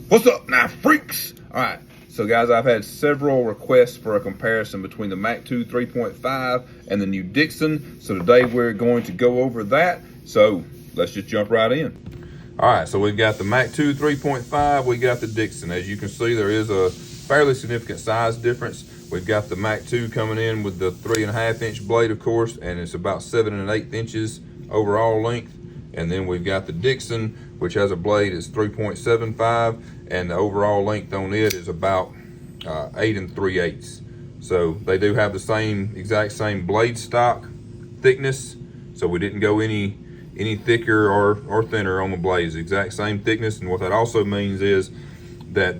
What's up, knife freaks? All right, so guys, I've had several requests for a comparison between the MAC2 3.5 and the new Dixon. So today we're going to go over that. So let's just jump right in. All right, so we've got the MAC2 3.5, we got the Dixon. As you can see, there is a fairly significant size difference. We've got the MAC2 coming in with the 3.5 inch blade, of course, and it's about 7 1/8 inches overall length. And then we've got the Dixon, which has a blade is 3.75, and the overall length on it is about 8 3/8. So they do have the exact same blade stock thickness. So we didn't go any thicker or thinner on the blades. Exact same thickness. And what that also means is that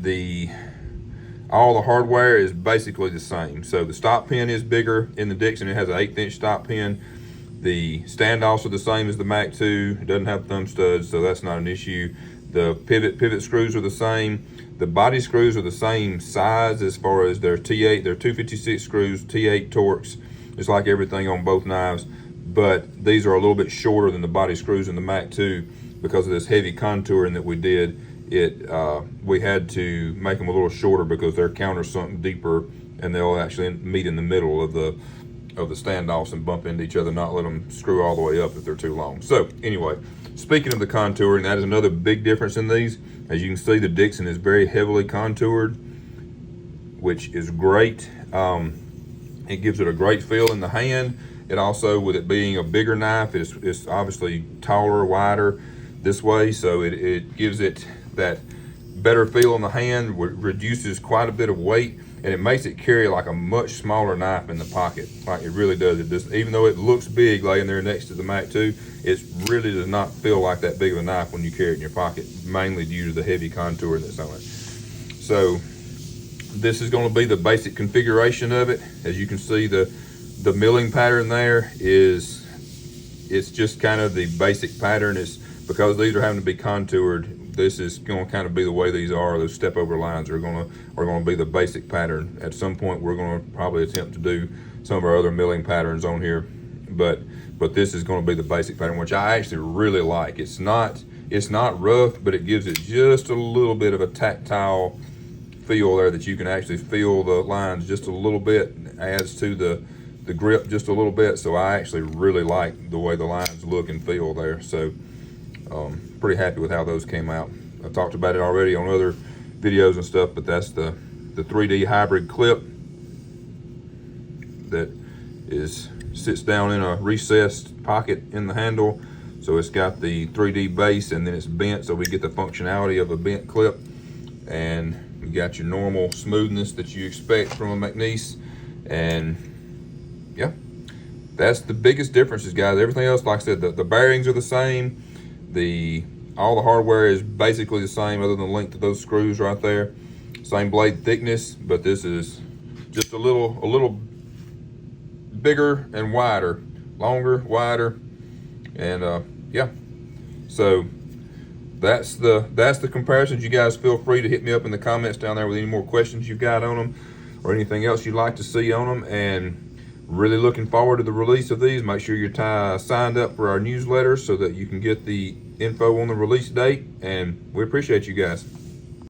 all the hardware is basically the same. So the stop pin is bigger in the Dixon. It has an 1/8 inch stop pin. The standoffs are the same as the MAC2. It doesn't have thumb studs, so that's not an issue. The pivot screws are the same. The body screws are the same size as far as their T8. They're 256 screws, T8 Torx. It's like everything on both knives, but these are a little bit shorter than the body screws in the MAC2 because of this heavy contouring that we did. We had to make them a little shorter because they're countersunk deeper, and they'll actually meet in the middle of the standoffs and bump into each other, not let them screw all the way up if they're too long. So anyway, speaking of the contouring, that is another big difference in these. As you can see, the Dixon is very heavily contoured, which is great. It gives it a great feel in the hand. It also, with it being a bigger knife, it's obviously taller, wider this way, so it gives it that better feel in the hand, reduces quite a bit of weight, and it makes it carry like a much smaller knife in the pocket. Like it really does. It just, even though it looks big laying there next to the MAC2, it really does not feel like that big of a knife when you carry it in your pocket, mainly due to the heavy contouring that's on it. So this is going to be the basic configuration of it. As you can see, the milling pattern there it's just kind of the basic pattern. It's because these are having to be contoured. This is going to kind of be the way these are. Those step over lines are going to be the basic pattern. At some point, we're going to probably attempt to do some of our other milling patterns on here, but this is going to be the basic pattern, which I actually really like. It's not rough, but it gives it just a little bit of a tactile feel there, that you can actually feel the lines just a little bit. It adds to the grip just a little bit. So I actually really like the way the lines look and feel there. So pretty happy with how those came out. I talked about it already on other videos and stuff, but that's the 3D hybrid clip that sits down in a recessed pocket in the handle. So it's got the 3D base, and then it's bent, so we get the functionality of a bent clip, and you got your normal smoothness that you expect from a McNeese. And yeah, that's the biggest differences, guys. Everything else, like I said, the bearings are the same. All the hardware is basically the same, other than the length of those screws right there. Same blade thickness, but this is just a little bigger and wider, longer, wider, and yeah. So that's the comparisons. You guys feel free to hit me up in the comments down there with any more questions you've got on them, or anything else you'd like to see on them. And really looking forward to the release of these. Make sure you're signed up for our newsletter so that you can get the info on the release date, and we appreciate you guys.